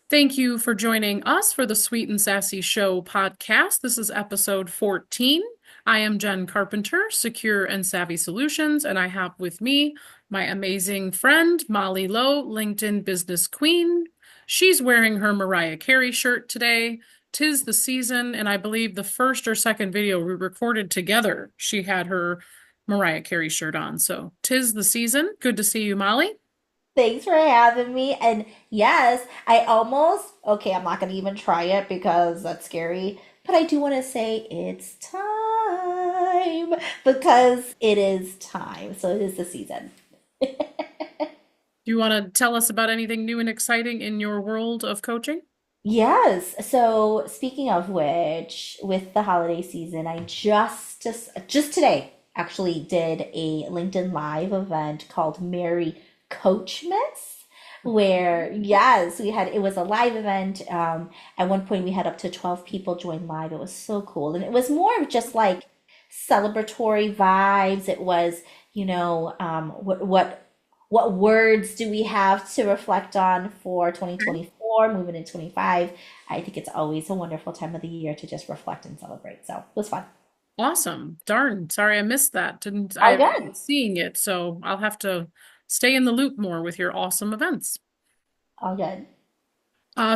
Thank you for joining us for the Sweet and Sassy Show podcast. This is episode 14. I am Jen Carpenter, Secure and Savvy Solutions, and I have with me my amazing friend, Molly Lowe, LinkedIn Business Queen. She's wearing her Mariah Carey shirt today. 'Tis the season, and I believe the first or second video we recorded together, she had her Mariah Carey shirt on. So, 'tis the season. Good to see you, Molly. Thanks for having me. And yes, okay, I'm not going to even try it because that's scary, but I do want to say it's time because it is time. So it is the season. Do you want to tell us about anything new and exciting in your world of coaching? Yes. So speaking of which, with the holiday season, I just today actually did a LinkedIn Live event called Merry Coachmas, where yes, it was a live event. At one point we had up to 12 people join live. It was so cool. And it was more of just like celebratory vibes. It was, what words do we have to reflect on for 2024, moving into 25? I think it's always a wonderful time of the year to just reflect and celebrate. So it was fun. Awesome. Darn. Sorry I missed that. Didn't All I good. seeing it, so I'll have to stay in the loop more with your awesome events. All good.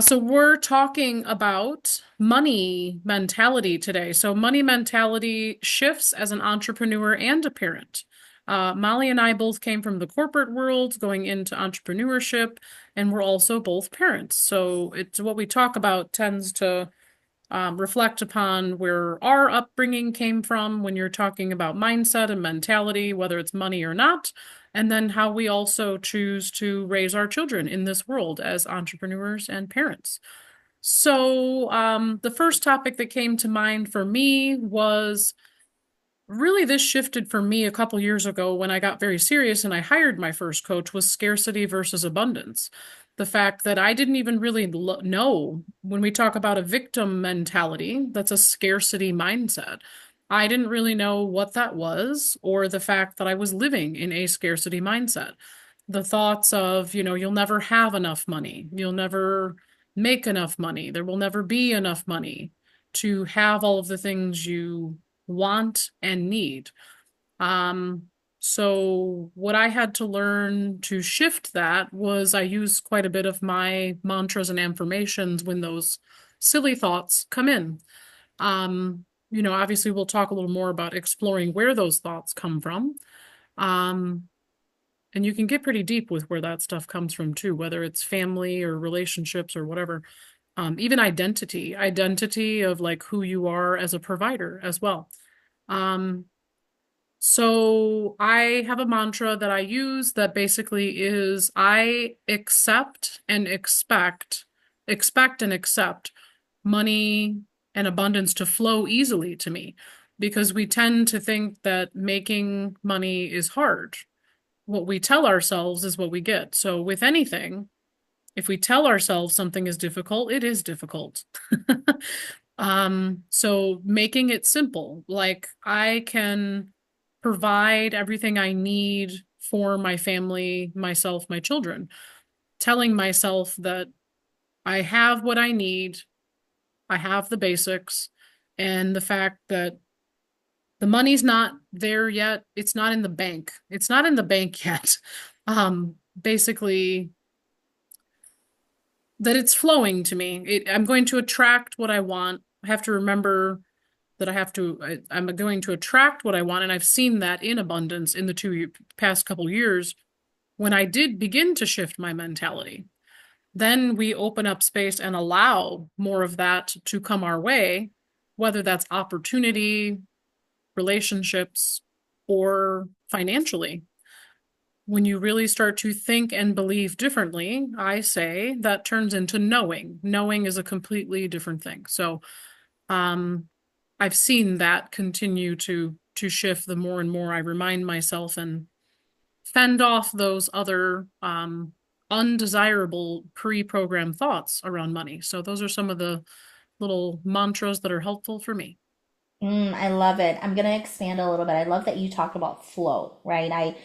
So we're talking about money mentality today. So money mentality shifts as an entrepreneur and a parent. Molly and I both came from the corporate world going into entrepreneurship, and we're also both parents. So it's what we talk about tends to reflect upon where our upbringing came from when you're talking about mindset and mentality, whether it's money or not, and then how we also choose to raise our children in this world as entrepreneurs and parents. So, the first topic that came to mind for me was really this shifted for me a couple years ago when I got very serious and I hired my first coach was scarcity versus abundance. The fact that I didn't even really know when we talk about a victim mentality, that's a scarcity mindset. I didn't really know what that was or the fact that I was living in a scarcity mindset. The thoughts of, you'll never have enough money, you'll never make enough money, there will never be enough money to have all of the things you want and need. Um, so what I had to learn to shift that was I use quite a bit of my mantras and affirmations when those silly thoughts come in. Obviously we'll talk a little more about exploring where those thoughts come from. Um, and you can get pretty deep with where that stuff comes from too, whether it's family or relationships or whatever. Even identity of like who you are as a provider as well. Um, so I have a mantra that I use that basically is I expect and accept money and abundance to flow easily to me because we tend to think that making money is hard. What we tell ourselves is what we get. So with anything, if we tell ourselves something is difficult, it is difficult. So making it simple, like I can provide everything I need for my family, myself, my children, telling myself that I have what I need, I have the basics, and the fact that the money's not there yet, it's not in the bank. It's not in the bank yet. Basically, that it's flowing to me. I'm going to attract what I want. I have to remember that I'm going to attract what I want. And I've seen that in abundance in the past couple years when I did begin to shift my mentality. Then we open up space and allow more of that to come our way, whether that's opportunity, relationships, or financially. When you really start to think and believe differently, I say that turns into knowing. Knowing is a completely different thing. So, um, I've seen that continue to shift the more and more I remind myself and fend off those other undesirable pre-programmed thoughts around money. So those are some of the little mantras that are helpful for me. I love it. I'm gonna expand a little bit. I love that you talk about flow, right?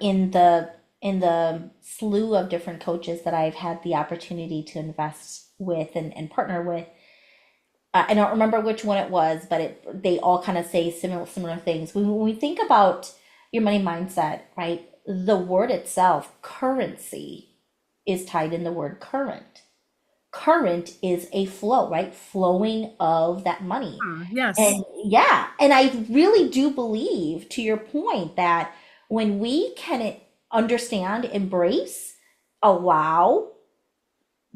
In the in the slew of different coaches that I've had the opportunity to invest with and partner with, I don't remember which one it was, but they all kind of say similar things. When we think about your money mindset, right? The word itself, currency, is tied in the word current. Current is a flow, right? Flowing of that money. Yes. And yeah, and I really do believe, to your point, that when we can understand, embrace, allow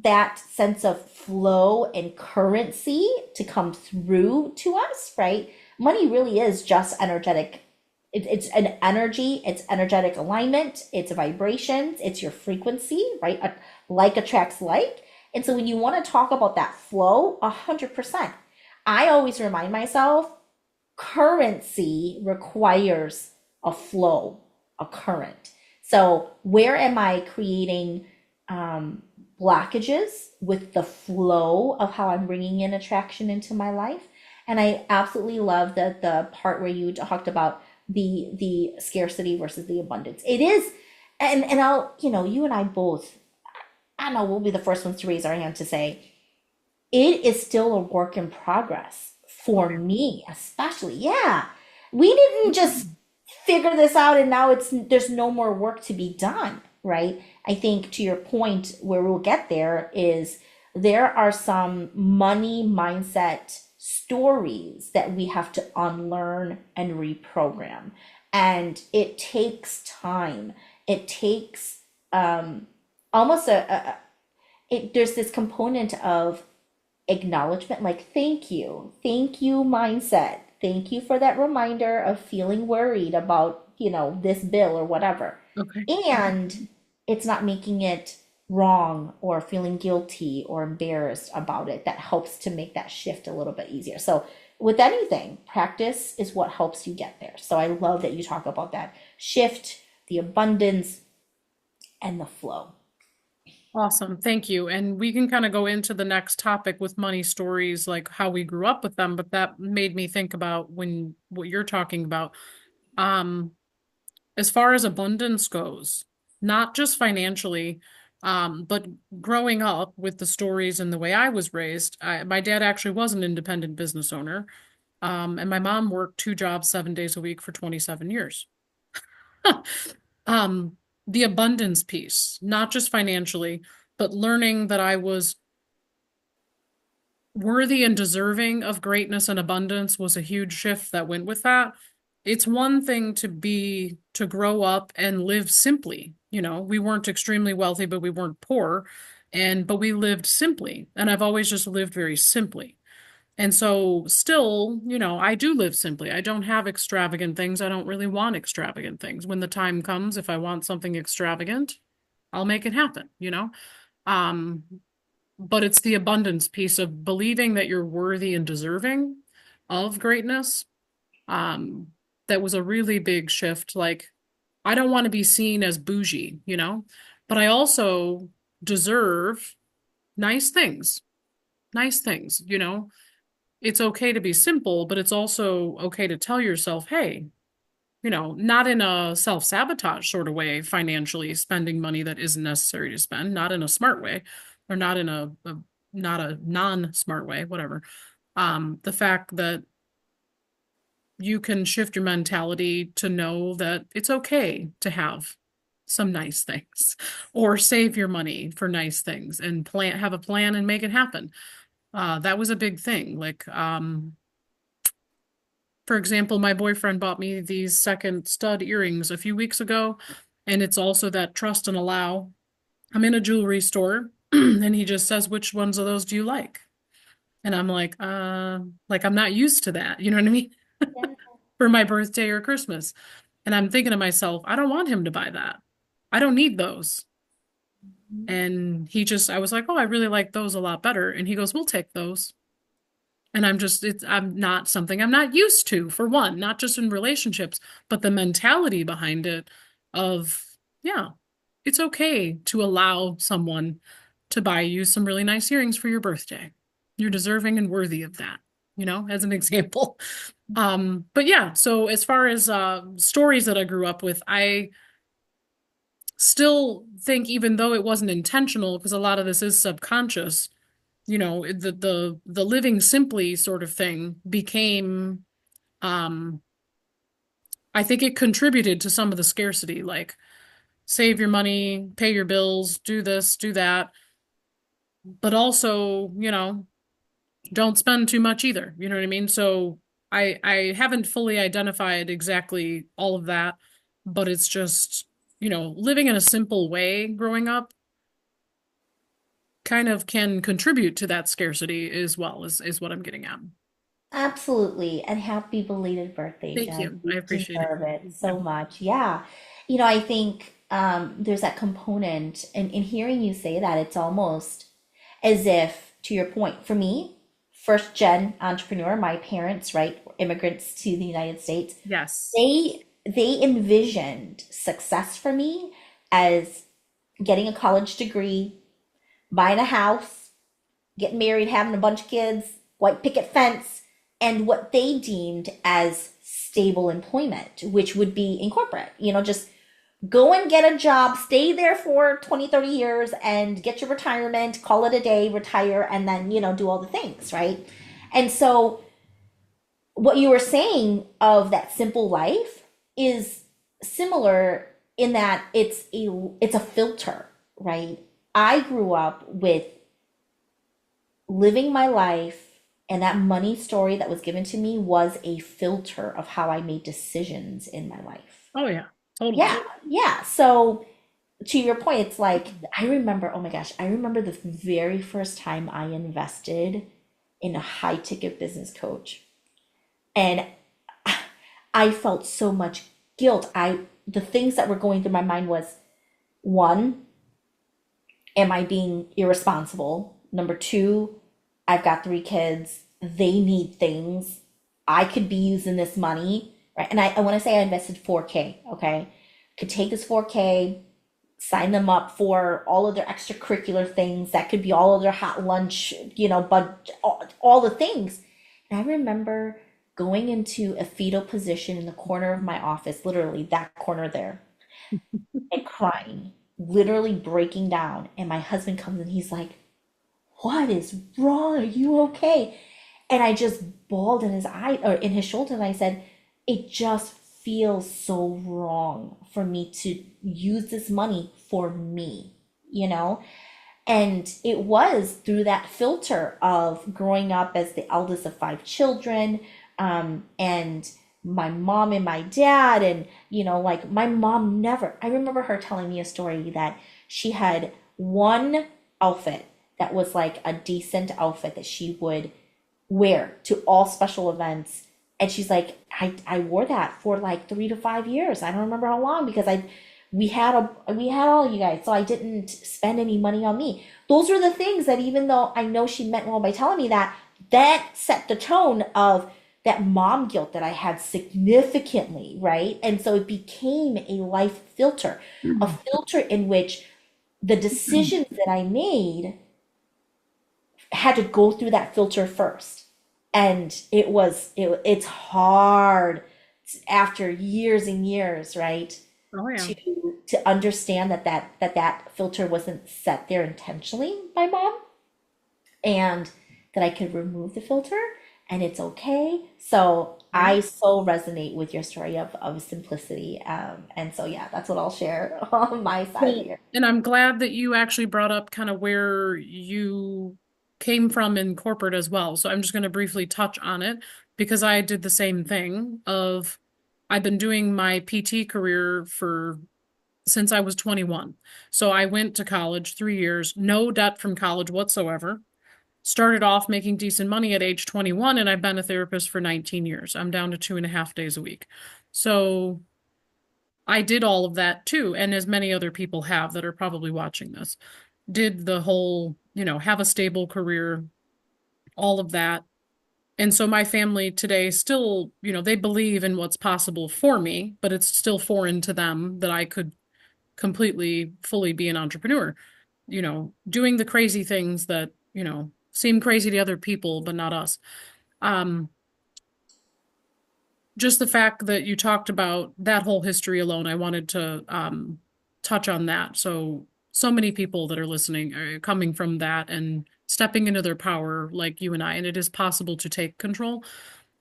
that sense of flow and currency to come through to us, right? Money really is just energetic. It's an energy, it's energetic alignment, it's vibrations, it's your frequency, right? Like attracts like. And so when you want to talk about that flow, 100%, I always remind myself currency requires a flow, a current. So where am I creating um, blockages with the flow of how I'm bringing in attraction into my life? And I absolutely love the part where you talked about the scarcity versus the abundance. It is, and I'll, you and I both, I don't know, we'll be the first ones to raise our hand to say it is still a work in progress for me, especially. Yeah. We didn't just figure this out and now there's no more work to be done, right? I think to your point where we'll get there is there are some money mindset stories that we have to unlearn and reprogram. And it takes time. It takes almost there's this component of acknowledgement, like thank you mindset, thank you for that reminder of feeling worried about this bill or whatever. Okay. And it's not making it wrong or feeling guilty or embarrassed about it. That helps to make that shift a little bit easier. So with anything, practice is what helps you get there. So I love that you talk about that shift, the abundance, and the flow. Awesome. Thank you. And we can kind of go into the next topic with money stories, like how we grew up with them, but that made me think about when what you're talking about. Um, as far as abundance goes, not just financially, but growing up with the stories and the way I was raised, my dad actually was an independent business owner. And my mom worked two jobs 7 days a week for 27 years. Um, the abundance piece, not just financially, but learning that I was worthy and deserving of greatness and abundance was a huge shift that went with that. It's one thing to grow up and live simply. We weren't extremely wealthy, but we weren't poor. But we lived simply. And I've always just lived very simply. And so still, I do live simply. I don't have extravagant things. I don't really want extravagant things. When the time comes, if I want something extravagant, I'll make it happen. Um, but it's the abundance piece of believing that you're worthy and deserving of greatness. Um, that was a really big shift. Like, I don't want to be seen as bougie, but I also deserve nice things. Nice things. It's okay to be simple, but it's also okay to tell yourself, hey, not in a self-sabotage sort of way, financially spending money that isn't necessary to spend, not in a smart way, or not in not a non-smart way, whatever. The fact that you can shift your mentality to know that it's okay to have some nice things or save your money for nice things and have a plan and make it happen. That was a big thing. Like, for example, my boyfriend bought me these second stud earrings a few weeks ago, and it's also that trust and allow. I'm in a jewelry store, and he just says, "Which ones of those do you like?" And I'm like I'm not used to that. You know what I mean? Yeah. For my birthday or Christmas. And I'm thinking to myself, I don't want him to buy that. I don't need those. And I was like, oh, I really like those a lot better. And he goes, we'll take those. And I'm not something I'm not used to, for one, not just in relationships, but the mentality behind it of, yeah, it's okay to allow someone to buy you some really nice earrings for your birthday. You're deserving and worthy of that, as an example. But yeah, so as far as stories that I grew up with, still think, even though it wasn't intentional, because a lot of this is subconscious, the living simply sort of thing became, um, I think it contributed to some of the scarcity, like save your money, pay your bills, do this, do that, but also, don't spend too much either. You know what I mean? So I haven't fully identified exactly all of that, but it's just, living in a simple way growing up kind of can contribute to that scarcity as well, is what I'm getting at. Absolutely. And happy belated birthday, Thank Jen. you. I You appreciate it. deserve it Thank so you. much. Yeah. I think there's that component, and in hearing you say that, it's almost as if, to your point, for me, first gen entrepreneur, my parents, right, were immigrants to the United States, Yes. they envisioned success for me as getting a college degree, buying a house, getting married, having a bunch of kids, white picket fence, and what they deemed as stable employment, which would be in corporate. Just go and get a job, stay there for 20, 30 years, and get your retirement, call it a day, retire, and then, do all the things, right? And so, what you were saying of that simple life is similar in that it's a filter, right? I grew up with living my life, and that money story that was given to me was a filter of how I made decisions in my life. Oh yeah, totally. Yeah, yeah. So to your point, it's like I remember, oh my gosh, I remember the very first time I invested in a high ticket business coach. And I felt so much guilt. The things that were going through my mind was, one, am I being irresponsible? Number two, I've got three kids. They need things. I could be using this money, right? And I want to say I invested 4K, okay? Could take this 4K, sign them up for all of their extracurricular things. That could be all of their hot lunch, but all the things. And I remember going into a fetal position in the corner of my office, literally that corner there, and crying, literally breaking down. And my husband comes and he's like, "What is wrong? Are you okay?" And I just bawled in his eye or in his shoulder, and I said, "It just feels so wrong for me to use this money for me, you know?" And it was through that filter of growing up as the eldest of five children, and my mom and my dad, and like my mom never. I remember her telling me a story that she had one outfit that was like a decent outfit that she would wear to all special events. And she's like, I wore that for like 3 to 5 years. I don't remember how long because we had all you guys, so I didn't spend any money on me. Those are the things that, even though I know she meant well by telling me that, that set the tone of that mom guilt that I had significantly, right? And so it became a life filter, a filter in which the decisions that I made had to go through that filter first. And it's hard after years and years, right? Oh yeah. To understand that filter wasn't set there intentionally by mom, and that I could remove the filter and it's okay. So Yeah. I so resonate with your story of simplicity. And so yeah, that's what I'll share on my side Well, here. and I'm glad that you actually brought up kind of where you came from in corporate as well. So I'm just going to briefly touch on it because I did the same thing of I've been doing my PT career for since I was 21. So I went to college 3 years, no debt from college whatsoever. Started off making decent money at age 21, and I've been a therapist for 19 years. I'm down to 2.5 days a week. So I did all of that too, and as many other people have that are probably watching this, did the whole, have a stable career, all of that. And so my family today still, they believe in what's possible for me, but it's still foreign to them that I could completely, fully be an entrepreneur, doing the crazy things that, seem crazy to other people, but not us. Um, just the fact that you talked about that whole history alone, I wanted to touch on that. So many people that are listening are coming from that and stepping into their power like you and I, and it is possible to take control.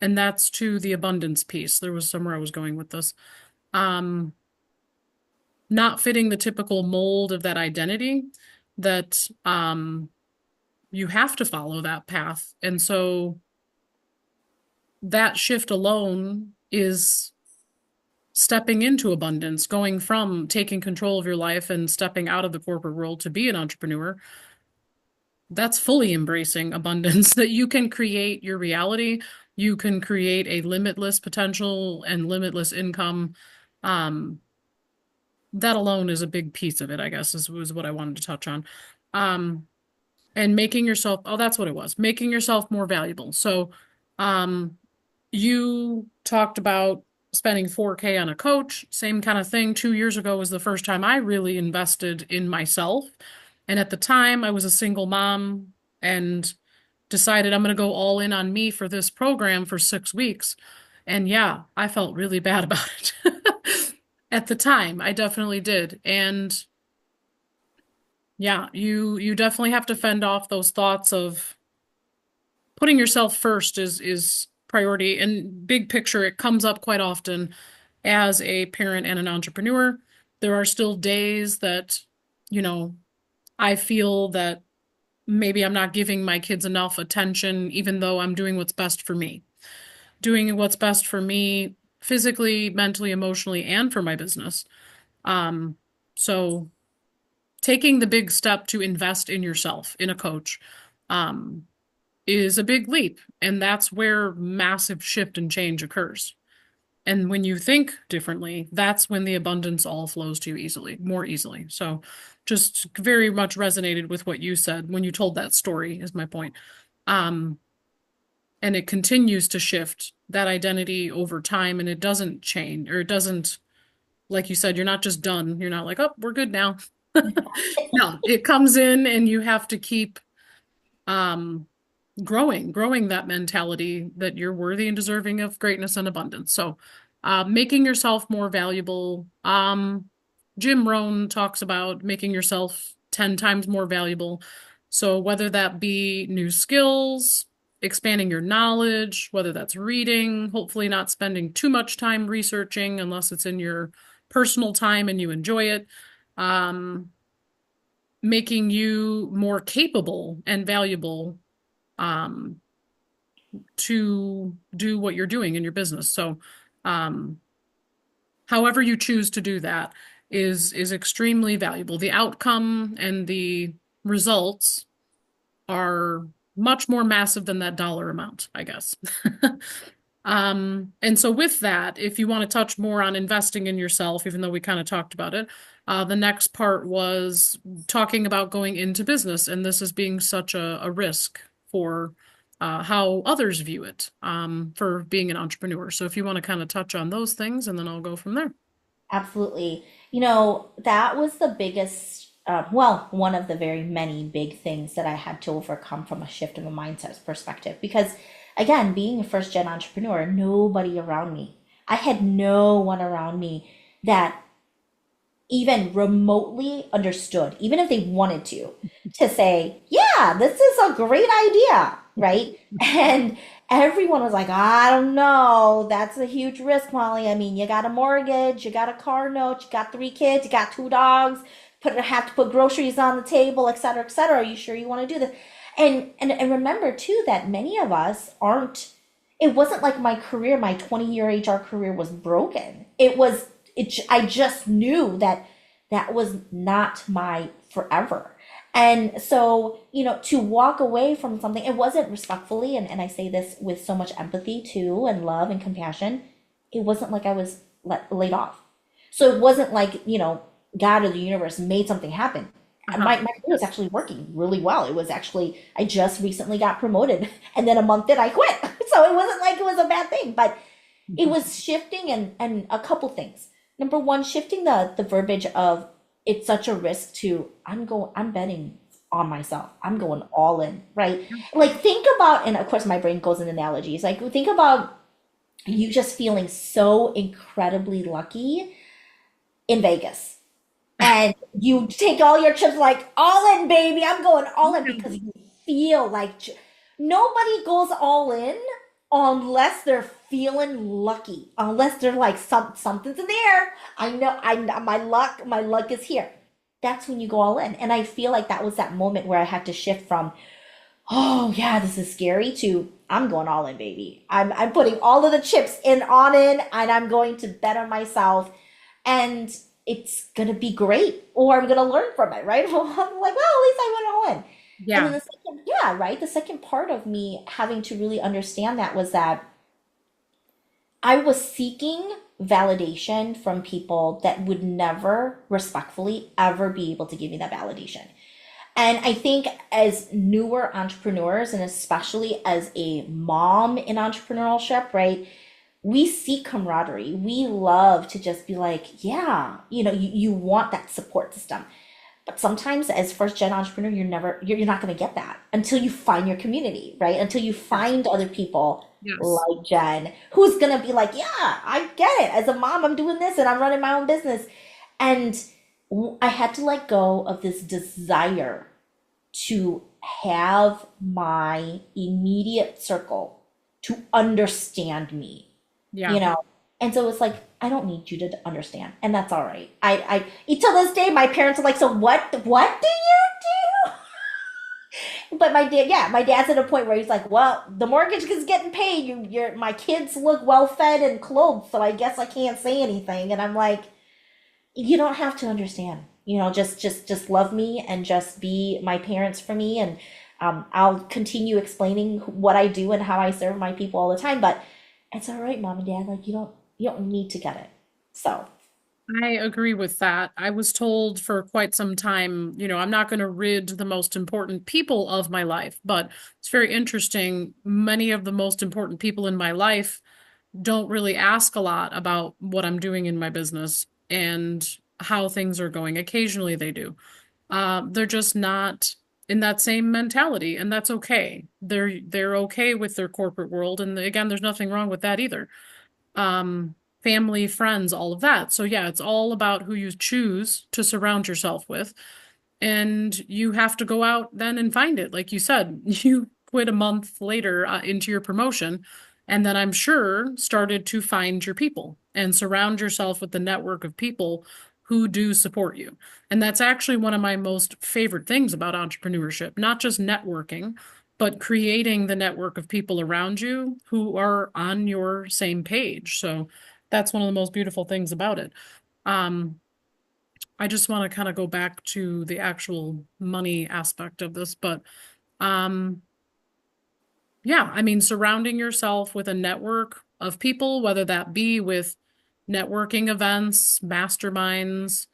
And that's to the abundance piece. There was somewhere I was going with this. Um, Not fitting the typical mold of that identity that you have to follow that path. And so that shift alone is stepping into abundance, going from taking control of your life and stepping out of the corporate world to be an entrepreneur. That's fully embracing abundance, that you can create your reality. You can create a limitless potential and limitless income. Um, that alone is a big piece of it, I guess, is was what I wanted to touch on. Um, and making yourself, oh, that's what it was, making yourself more valuable. So, um, you talked about spending 4K on a coach, same kind of thing. 2 years ago was the first time I really invested in myself. And at the time, I was a single mom and decided I'm going to go all in on me for this program for 6 weeks. And yeah, I felt really bad about it. At the time, I definitely did. And yeah, you definitely have to fend off those thoughts of putting yourself first is priority. And big picture, it comes up quite often as a parent and an entrepreneur. There are still days that, you know, I feel that maybe I'm not giving my kids enough attention, even though I'm doing what's best for me. Doing what's best for me physically, mentally, emotionally, and for my business. Um, so taking the big step to invest in yourself, in a coach, um, is a big leap. And that's where massive shift and change occurs. And when you think differently, that's when the abundance all flows to you easily, more easily. So just very much resonated with what you said when you told that story, is my point. Um, and it continues to shift that identity over time, and it doesn't change, or it doesn't, like you said, you're not just done. You're not like, oh, we're good now. No, it comes in and you have to keep um growing that mentality that you're worthy and deserving of greatness and abundance. So, making yourself more valuable. Jim Rohn talks about making yourself 10 times more valuable. So, whether that be new skills, expanding your knowledge, whether that's reading, hopefully not spending too much time researching unless it's in your personal time and you enjoy it. Um, Making you more capable and valuable um, to do what you're doing in your business. So, um, however you choose to do that is extremely valuable. The outcome and the results are much more massive than that dollar amount, I guess. And so with that, if you want to touch more on investing in yourself, even though we kind of talked about it, the next part was talking about going into business, and this as being such a risk for how others view it, for being an entrepreneur. So if you want to kind of touch on those things, and then I'll go from there. Absolutely. That was the biggest, one of the very many big things that I had to overcome from a shift of a mindset perspective. Because, again, being a first gen entrepreneur, nobody around me, I had no one around me that even remotely understood, even if they wanted to say, yeah, this is a great idea, right? And everyone was like, I don't know, that's a huge risk, Molly. I mean, you got a mortgage, you got a car note, you got 3 kids, you got 2 dogs, have to put groceries on the table, et cetera, et cetera. Are you sure you want to do this? And remember too that many of us aren't, it wasn't like my career, my 20-year HR career was broken. I just knew that that was not my forever. And so, to walk away from something, it wasn't respectfully, and I say this with so much empathy too, and love and compassion. It wasn't like I was laid off. So it wasn't like, God or the universe made something happen. Uh-huh. My career was actually working really well. It was actually, I just recently got promoted, and then a month in, I quit. So it wasn't like it was a bad thing, but it Mhm. was shifting, and a couple things. Number one, shifting the verbiage of it's such a risk to I'm betting on myself. I'm going all in, right? Like think about, and of course my brain goes in analogies. Like think about you just feeling so incredibly lucky in Vegas. and you take all your chips like all in, baby. I'm going all in because Yeah. you feel like nobody goes all in unless they're feeling lucky, unless they're like something's in the air. I know my luck is here. That's when you go all in. And I feel like that was that moment where I had to shift from, oh yeah, this is scary, to I'm going all in, baby. I'm putting all of the chips in on in, and I'm going to bet on myself, and it's gonna be great, or I'm gonna learn from it, right? I'm like, well, at least I went all in. And then Yeah. the second, yeah, right. The second part of me having to really understand that was that I was seeking validation from people that would never respectfully ever be able to give me that validation. And I think as newer entrepreneurs, and especially as a mom in entrepreneurship, right? We seek camaraderie. We love to just be like, yeah, you want that support system. But sometimes as first gen entrepreneur, you're not going to get that until you find your community, right? Until you Yes. find other people Yes. like Jen, who's going to be like, yeah, I get it. As a mom, I'm doing this and I'm running my own business. And I had to let go of this desire to have my immediate circle to understand me, you Yeah. know? And so it's like, I don't need you to understand. And that's all right. Till this day, my parents are like, so what do you do? But my dad's at a point where he's like, well, the mortgage is getting paid. My kids look well fed and clothed. So I guess I can't say anything. And I'm like, you don't have to understand. Just love me and just be my parents for me, and I'll continue explaining what I do and how I serve my people all the time. But it's all right, mom and dad. Like you don't need to get it. So I agree with that. I was told for quite some time, I'm not going to rid the most important people of my life, but it's very interesting. Many of the most important people in my life don't really ask a lot about what I'm doing in my business and how things are going. Occasionally they do. They're just not in that same mentality, and that's okay. They're okay with their corporate world, and again, there's nothing wrong with that either. um, Family, friends, all of that. So yeah, it's all about who you choose to surround yourself with. And you have to go out then and find it. Like you said, you quit a month later into your promotion, and then I'm sure started to find your people and surround yourself with the network of people who do support you. And that's actually one of my most favorite things about entrepreneurship, not just networking, but creating the network of people around you who are on your same page. So that's one of the most beautiful things about it. Um, I just want to kind of go back to the actual money aspect of this, but um, yeah, I mean, surrounding yourself with a network of people, whether that be with networking events, masterminds,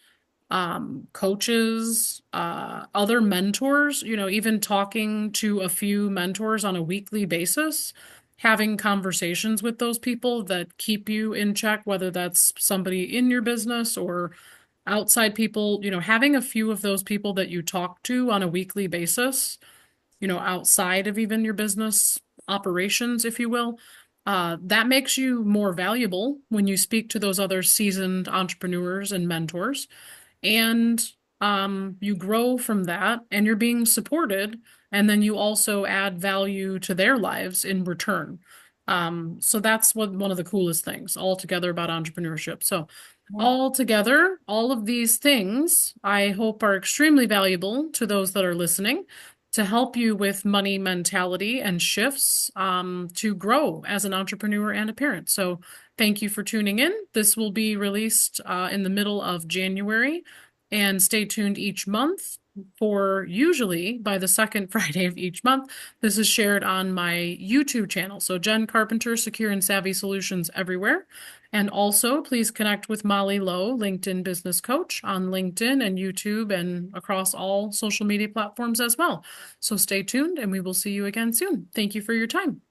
coaches, other mentors, even talking to a few mentors on a weekly basis, having conversations with those people that keep you in check, whether that's somebody in your business or outside people, having a few of those people that you talk to on a weekly basis, outside of even your business operations, if you will, that makes you more valuable when you speak to those other seasoned entrepreneurs and mentors. And you grow from that and you're being supported. And then you also add value to their lives in return. So that's one of the coolest things altogether about entrepreneurship. So altogether, all of these things I hope are extremely valuable to those that are listening to help you with money mentality and shifts to grow as an entrepreneur and a parent. So thank you for tuning in. This will be released in the middle of January, and stay tuned each month for usually by the second Friday of each month. This is shared on my YouTube channel. So Jen Carpenter, Secure and Savvy Solutions everywhere. And also, please connect with Molly Lowe, LinkedIn Business Coach, on LinkedIn and YouTube and across all social media platforms as well. So stay tuned, and we will see you again soon. Thank you for your time.